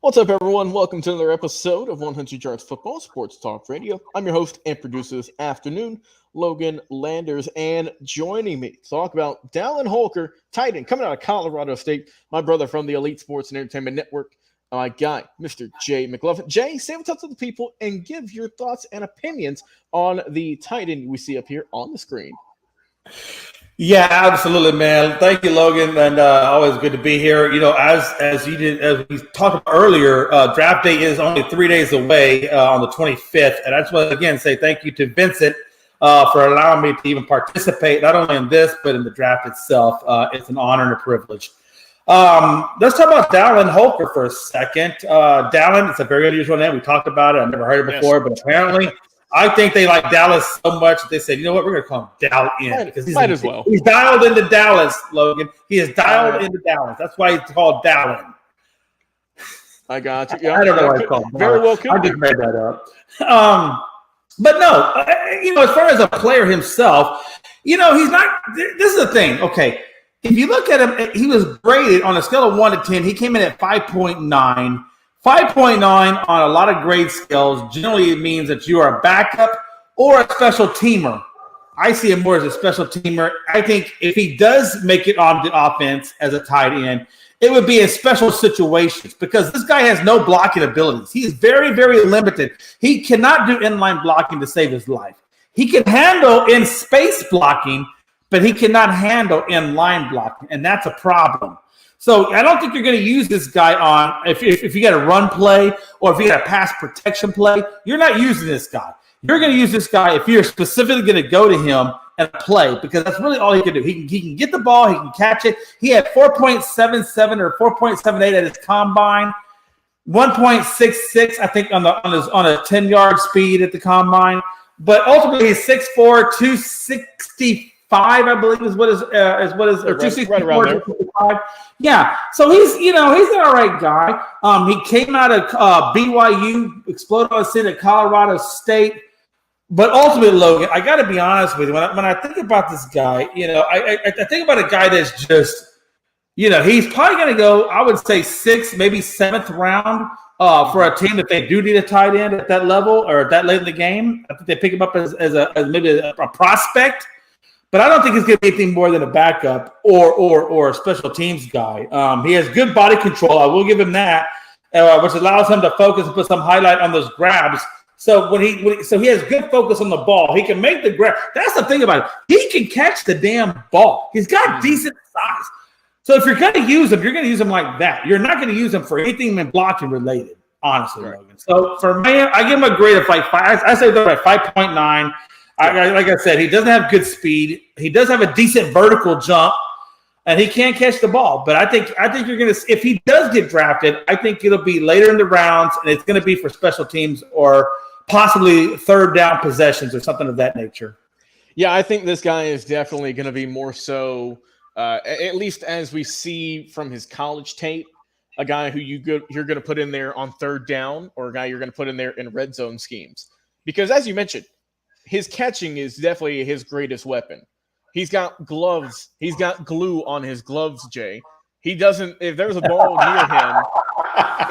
What's up, everyone? Welcome to another episode of 100 Yards Football Sports Talk Radio. I'm your host and producer this afternoon, Logan Landers, and joining me to talk about Dallin Holker, tight end, coming out of Colorado State, my brother from the Elite Sports and Entertainment Network, my guy, Mr. Jay McLaughlin. Jay, say what's up to the people and give your thoughts and opinions on the tight end we see up here on the screen. Yeah, absolutely, man. Thank you, Logan, and always good to be here. You know, as we talked about earlier, draft day is only 3 days away on the 25th, and I just want to again say thank you to Vincent for allowing me to even participate not only in this but in the draft itself. It's an honor and a privilege. Let's talk about Dallin Holker for a second. Dallin, it's a very unusual name. We talked about it. I've never heard it before, but apparently. I think they like Dallas so much that they said, you know what, we're going to call him Dallin. Because Might as well. He's dialed into Dallas, Logan. He is dialed into Dallas. That's why he's called Dallin. I got you. Yeah, I don't know why it's called very well could. I just made that up. But no, as far as a player himself, he's not – this is the thing. Okay, if you look at him, he was graded on a scale of 1 to 10. He came in at 5.9. 5.9 on a lot of grade scales generally means that you are a backup or a special teamer. I see him more as a special teamer. I think if he does make it on the offense as a tight end, it would be in special situations because this guy has no blocking abilities. He is very, very limited. He cannot do inline blocking to save his life. He can handle in space blocking, but he cannot handle inline blocking, and that's a problem. So I don't think you're going to use this guy on if you got a run play or if you got a pass protection play. You're not using this guy. You're going to use this guy if you're specifically going to go to him and play because that's really all he can do. He can get the ball. He can catch it. He had 4.77 or 4.78 at his combine, 1.66 I think on a 10-yard speed at the combine. But ultimately he's 6'4", 265. I believe is what is or 264. Right around there. Yeah, so he's an all right guy. He came out of BYU, exploded on the scene at Colorado State, but ultimately, Logan, I got to be honest with you. When I think about this guy, I think about a guy that's just, he's probably going to go. I would say 6th, maybe 7th round for a team that they do need a tight end at that level or at that late in the game. I think they pick him up as maybe a prospect. But I don't think he's going to be anything more than a backup or a special teams guy. He has good body control. I will give him that, which allows him to focus and put some highlight on those grabs. So he has good focus on the ball. He can make the grab. That's the thing about it. He can catch the damn ball. He's got decent size. So if you're going to use him, you're going to use him like that. You're not going to use him for anything blocking related, honestly, right. Logan. So for me, I give him a grade of like 5. I say they're like 5.9. Like I said, he doesn't have good speed. He does have a decent vertical jump, and he can catch the ball. But I think you're going to – if he does get drafted, I think it'll be later in the rounds, and it's going to be for special teams or possibly third down possessions or something of that nature. Yeah, I think this guy is definitely going to be more so, at least as we see from his college tape, a guy who you're going to put in there on third down or a guy you're going to put in there in red zone schemes. Because as you mentioned, his catching is definitely his greatest weapon. He's got gloves. He's got glue on his gloves, Jay. He doesn't – if there's a ball near him,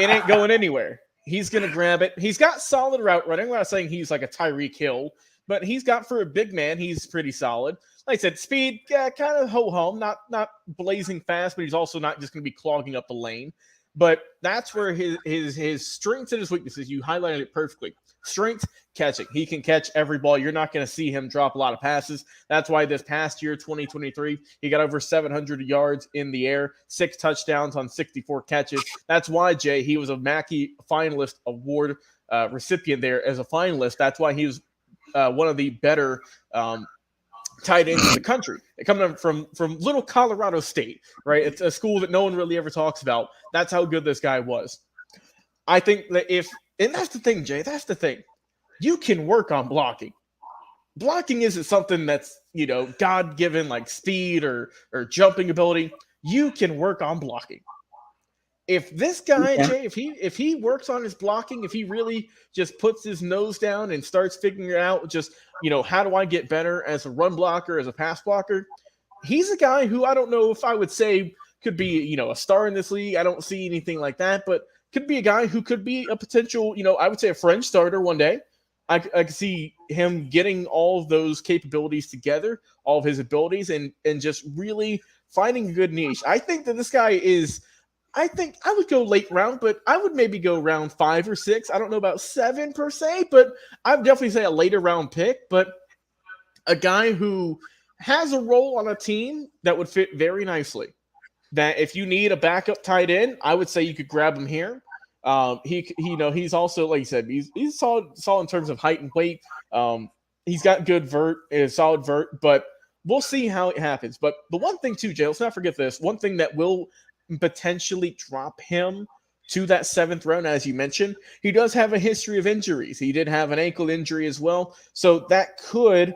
it ain't going anywhere. He's going to grab it. He's got solid route running. I'm not saying he's like a Tyreek Hill, but he's got for a big man, he's pretty solid. Like I said, speed, yeah, kind of ho-hum, not blazing fast, but he's also not just going to be clogging up the lane. But that's where his strengths and his weaknesses, you highlighted it perfectly. Strength, catching. He can catch every ball. You're not going to see him drop a lot of passes. That's why this past year, 2023, he got over 700 yards in the air, 6 touchdowns on 64 catches. That's why, Jay, he was a Mackey Finalist Award recipient there as a finalist. That's why he was one of the better tight ends in the country. Coming from little Colorado State, right? It's a school that no one really ever talks about. That's how good this guy was. I think that and that's the thing, Jay, that's the thing. You can work on blocking. Blocking isn't something that's, God-given like speed or jumping ability. You can work on blocking. If this guy, Jay, if he works on his blocking, if he really just puts his nose down and starts figuring out just, how do I get better as a run blocker, as a pass blocker, he's a guy who I don't know if I would say could be, a star in this league. I don't see anything like that, but could be a guy who could be a potential, I would say a fringe starter one day. I could see him getting all of those capabilities together, all of his abilities, and just really finding a good niche. I think that this guy is – I think I would go late round, but I would maybe go round 5 or 6. I don't know about 7 per se, but I would definitely say a later round pick. But a guy who has a role on a team that would fit very nicely. That if you need a backup tight end, I would say you could grab him here. He's also, like you said, he's solid in terms of height and weight. He's got good solid vert, but we'll see how it happens. But the one thing too, Jay, let's not forget this. One thing that will potentially drop him to that 7th round, as you mentioned, he does have a history of injuries. He did have an ankle injury as well, so that could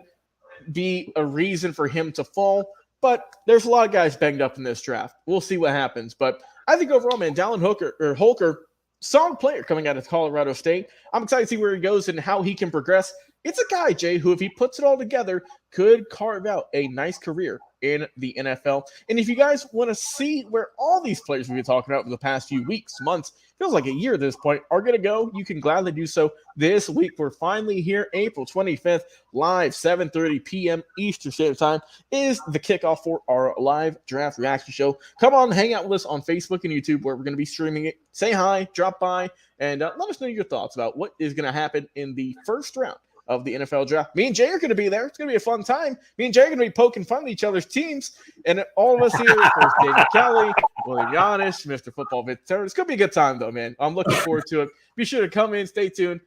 be a reason for him to fall. But there's a lot of guys banged up in this draft. We'll see what happens. But I think overall, man, Dallin Holker, solid player coming out of Colorado State. I'm excited to see where he goes and how he can progress. It's a guy, Jay, who, if he puts it all together, could carve out a nice career in the NFL. And if you guys want to see where all these players we've been talking about in the past few weeks, months, feels like a year at this point, are going to go, you can gladly do so this week. We're finally here, April 25th, live, 7:30 p.m. Eastern Standard Time is the kickoff for our live draft reaction show. Come on, hang out with us on Facebook and YouTube, where we're going to be streaming it. Say hi, drop by, and let us know your thoughts about what is going to happen in the first round of the NFL draft. Me and Jay are going to be there. It's going to be a fun time. Me and Jay are going to be poking fun at each other's teams. And all of us here, of course, David Kelly, William Giannis, Mr. Football Veteran. It's going to be a good time, though, man. I'm looking forward to it. Be sure to come in. Stay tuned.